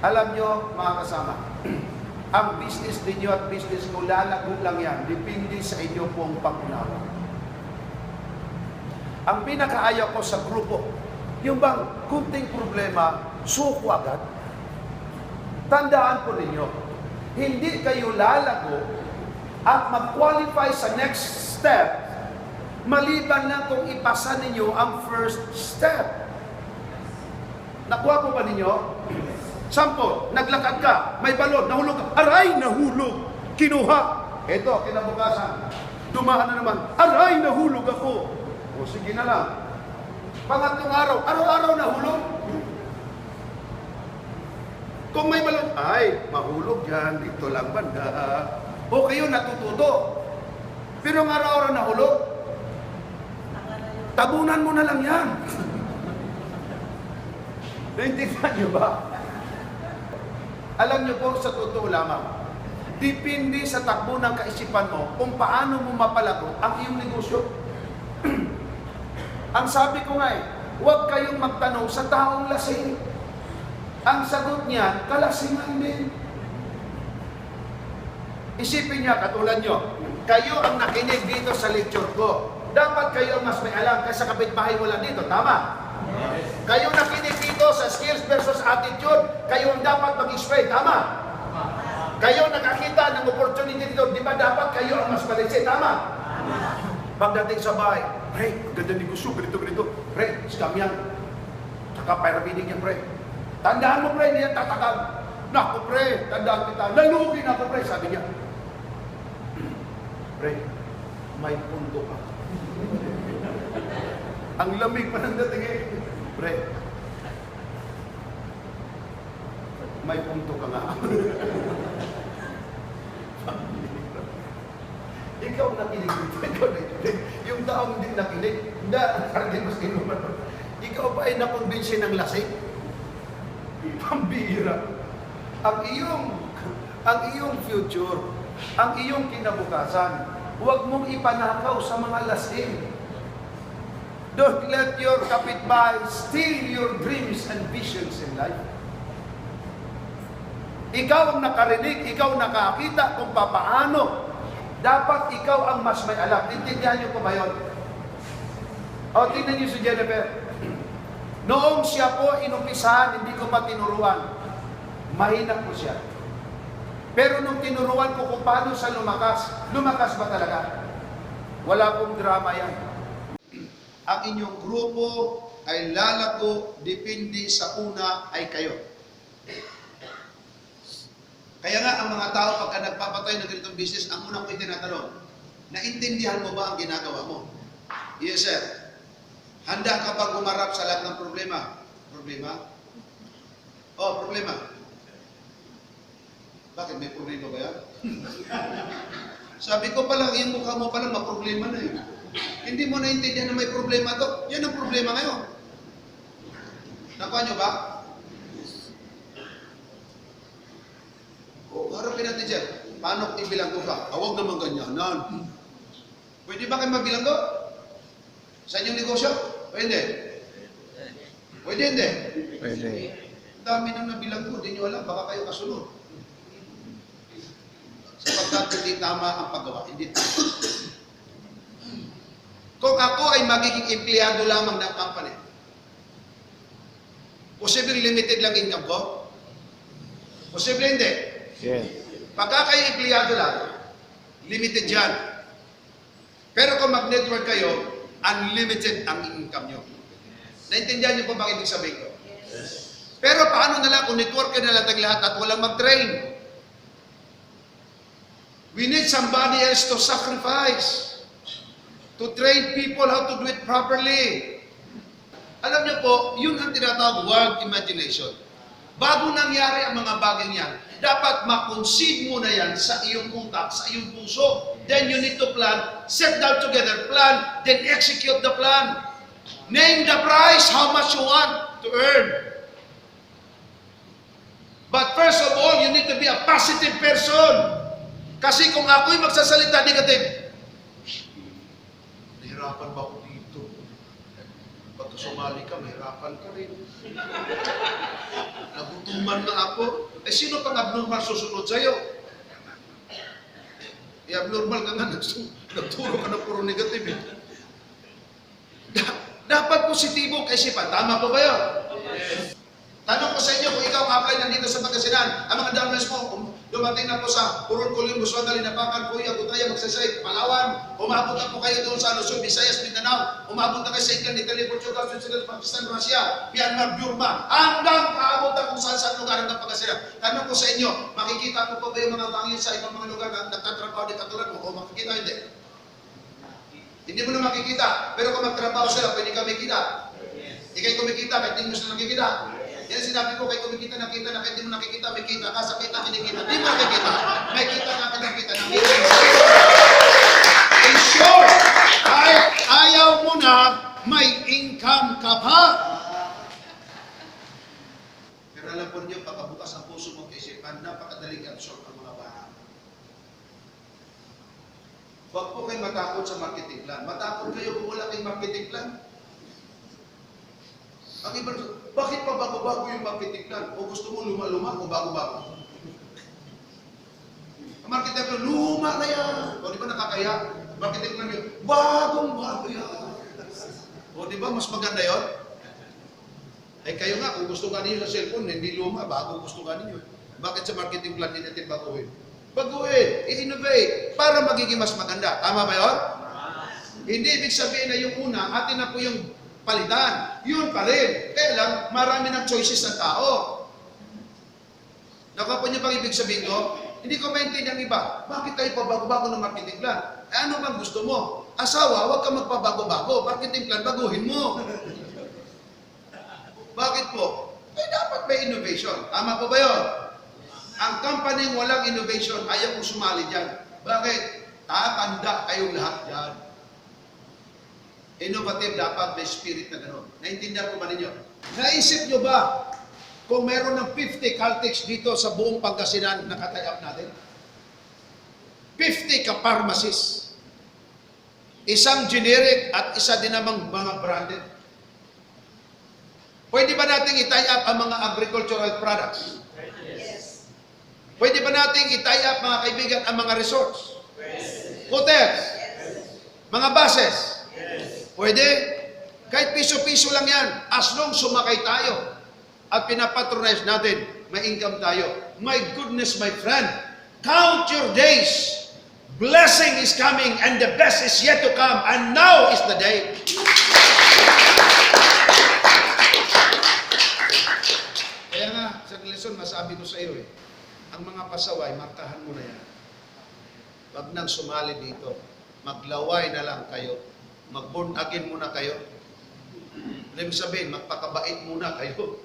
Alam nyo, mga kasama, ang business ninyo at business ko, lalago lang yan. Depende sa inyo pong pag-unawa. Ang pinakaayaw ko sa grupo, yung bang kunting problema, suko agad. Tandaan po ninyo, hindi kayo lalago at mag-qualify sa next step maliban lang kung ipasa ninyo ang first step. Nakuha po ba ninyo? Sample, naglakad ka, may balon, nahulog ka. Aray, nahulog. Kinuha. Ito, kinabukasan. Dumaan na naman. Aray, nahulog ako. O sige na lang. Pangatlong araw, araw-araw nahulog. Kung may balon, ay, mahulog yan. Dito lang banda. O kayo natututo. Pero ng araw-araw nahulog, tabunan mo na lang yan. Naintindihan nyo ba? Alam nyo po, sa totoo lamang, depende sa takbo ng kaisipan mo kung paano mo mapalago ang iyong negosyo. Ang sabi ko nga huwag kayong magtanong sa taong lasing. Ang sagot niya, kalasingan din. Isipin niya, katulad nyo, kayo ang nakinig dito sa lecture ko. Dapat kayo ang mas may alam kaysa kapitbahay wala dito, tama? Yes. Kayo nakinig dito sa skills versus attitude, kayo ang dapat mag-explain, tama? Kayo nakakita ng opportunity dito, di ba dapat kayo ang mas malisip, tama? Pagdating sa bahay, pre, ganda ni gusto, ganito, pre, scam yan. Tsaka pyramiding yan, pre. Tandaan mo, pre, hindi yan tatakag. Naku, pre, tandaan kita. Nalugi na ako, pre, sabi niya. Pre, may punto ka. Ang lamig pa ng dating pre, may punto ka nga. Ikaw nakinig dito, ikaw nakinig. Yung taong hindi nakinig, ikaw ba ay nakonbinsin ng lasing? Pambihira. Ang iyong future, ang iyong kinabukasan, huwag mong ipanakaw sa mga lasing. Don't let your kapitbahay steal your dreams and visions in life. Ikaw ang nakarinig, ikaw nakakita kung papaano. Dapat ikaw ang mas may alam. Intindihan niyo po ba yun? O, tingnan niyo si Jennifer. Noong siya po inumpisahan, hindi ko pa tinuruan. Mahina po siya. Pero nung tinuruan ko kung paano siya lumakas ba talaga? Wala pong drama yan. Ang inyong grupo ay lalago, depende sa una ay kayo. Kaya nga ang mga tao pagka nagpapatay ng ganitong business, ang unang ko itinatanong, naintindihan mo ba ang ginagawa mo? Yes, sir. Handa ka bang humarap sa lahat ng problema? Problema? Oh, problema. Bakit? May problema ba yan? Sabi ko palang, yung mukha mo palang maproblema na yun. Hindi mo naintindihan na may problema to. Yan ang problema ngayon. Nakuha nyo ba? O, harapin natin siya. Paano kung ibilanggo ka? Huwag naman ganyanan. Pwede ba kayo mabilanggo? Sa inyong negosyo? Pwede. Pwede, hindi? Pwede. Dami nang nabilanggo, hindi nyo alam, baka kayo kasunod. Sapagkat hindi tama ang paggawa, hindi tama. Kung ako ay magiging empleyado lamang ng company, posibleng limited lang income ko? Posible hindi? Yes. Pagka kayo empleyado lang, limited yan. Pero kung mag-network kayo, unlimited ang income nyo. Naintindihan nyo po bang ibig sabihin ko? Pero paano na lang kung network ka na lang lahat at walang mag-train? We need somebody else to sacrifice, to train people how to do it properly. Alam niyo po, yun ang tinatawag wild imagination. Bago nangyari ang mga bagay niyan, dapat ma-conceive mo na yan sa iyong utak, sa iyong puso. Then you need to plan, set down together, plan, then execute the plan. Name the price, how much you want to earn. But first of all, you need to be a positive person. Kasi kung ako'y magsasalita negative, nahirapan ba ako dito? Pagka pag sumali ka, mahirapan ka rin. Nagutuman na ako. Eh, sino pang abnormal susunod sa'yo? Eh, abnormal ka nga, nagturo ka na puro negative. Eh. Dapat positibo kaisipan. Tama po ba yun? Yes. Tanong ko sa inyo, kung ikaw apply nandito sa Pangasinan, ang mga downlines mo, dumating na po sa Purol, Kulim, Busuan, Linabacan, Kuya, Butaya, Magsaysay, Palawan, umabot na po kayo doon sa Luzon, Visayas, Mindanao, umabot na kayo sa England, Italy, Portugal, Switzerland, Pakistan, Russia, Myanmar, Burma, hanggang paabot na kung saan lugar ng Pangasinan. Tanong ko sa inyo, makikita mo po ba yung mga tangin sa ibang mga lugar na nagtatrabaho din katulad mo, o makikita hindi? Hindi mo na makikita, pero kung magtrabaho sila, pwede ka makikita. Ikay kumikita, kahit hindi mo sila nakikita. Yan sinabi ko, kay kumikita, nakita na, kahit di mo nakikita, may kita ka, sa kita, kinikita. Di mo nakikita, may kita ka, nakikita, nakikita. In short, ayaw mo na, may income ka pa. Pero alam po niyo, pagkabukas ang puso mo kaisipan, napakadaling absorb ang mga bahan. Huwag po kayo matakot sa marketing plan. Matakot kayo kung wala kayong marketing plan. Ang iba, bakit pa bago-bago yung marketing plan? O gusto mo luma-luma o bago-bago? Ang marketing plan, luma na yan. O di ba nakakaya? Marketing plan yun, bagong-bago yan. O di ba mas maganda yun? Ay kayo nga, kung gusto ka ninyo sa cellphone, hindi luma, bago gusto ka ninyo. Bakit sa marketing plan din natin baguhin? Baguhin, i-innovate, para magiging mas maganda. Tama ba yun? Hindi ibig sabihin na yung una, atin na po yung palitan. Yun pa rin. Kaya lang, marami ng choices ng tao. Nakuha po niyo bang ibig sabihin ko? Hindi ko maintindihan ang iba. Bakit tayo pabago-bago ng marketing plan? Eh, ano bang gusto mo? Asawa, huwag ka magpabago-bago. Marketing plan, baguhin mo. Bakit po? Eh, dapat may innovation. Tama po ba yun? Ang company walang innovation, ayaw kong sumali dyan. Bakit? Tatanda kayong lahat dyan. Innovative dapat may spirit na gano'n. Naintindihan ko ba ninyo? Naisip nyo ba kung meron ng 50 Caltex dito sa buong Pangasinan na katayap natin? 50 ka-pharmacies. Isang generic at isa din namang mga branded. Pwede ba nating i-tie up ang mga agricultural products? Yes. Pwede ba nating i-tie up, mga kaibigan, ang mga resorts? Yes. Hotels? Yes. Mga buses? Pwede? Kahit piso-piso lang yan. As long sumakay tayo at pinapatronize natin, may income tayo. My goodness, my friend, count your days. Blessing is coming and the best is yet to come. And now is the day. Kaya nga, sa lesson, masabi ko sa iyo ang mga pasaway, markahan mo na yan. Wag nang sumali dito. Maglaway na lang kayo. Mag-born again muna kayo. Ibig sabihin, magpakabait muna kayo.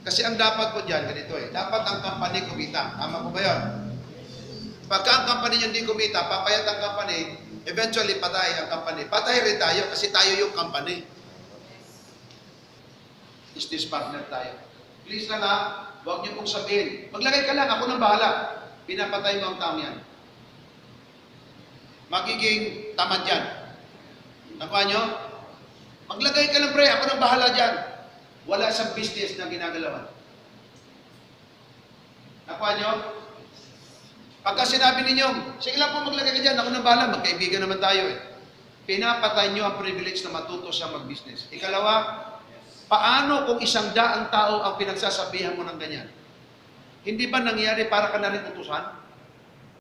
Kasi ang dapat po dyan, ganito dapat ang company kumita. Tama po ba yun? Pagka ang company nyo hindi kumita, papayat ang company, eventually patay ang company. Patay rin tayo kasi tayo yung company. Business partner tayo. Please lang huwag nyo pong sabihin. Maglagay ka lang, ako nang bahala. Pinapatay mo ang tao yan. Magiging tamad yan. Nakuha nyo? Maglagay ka lang, pre, ako nang bahala dyan. Wala sa business na ginagalawan. Nakuha nyo? Pagka sinabi ninyo, sige lang po maglagay ka dyan, ako nang bahala, magkaibigan naman tayo Pinapatay nyo ang privilege na matuto siya mag-business. Ikalawa, paano kung 100 tao ang pinagsasabihan mo ng ganyan? Hindi ba nangyari para ka na rin utusan?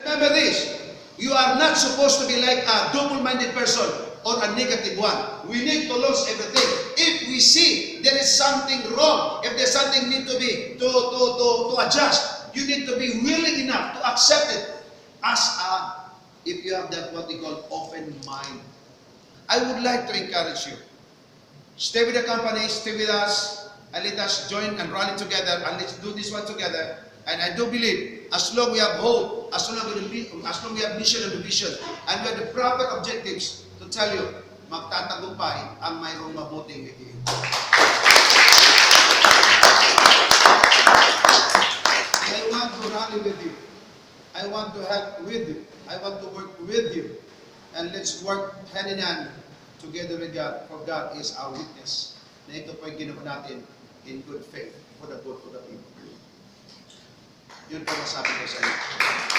Remember this, you are not supposed to be like a double-minded person or a negative one. We need to lose everything. If we see there is something wrong, if there's something need to be to adjust, you need to be willing enough to accept it as if you have that what they call open mind. I would like to encourage you. Stay with the company, stay with us, and let us join and rally together, and let's do this one together. And I do believe, as long we have hope, as long we have mission and vision, and we have the proper objectives to tell you, magtatagumpay ang mayroong mabuting itiin. I want to rally with you. I want to help with you. I want to work with you. And let's work hand in hand together with God, for God is our witness. Na ito po yung ginawa natin in good faith for the good of the people. Yun po masabi ko sa inyo.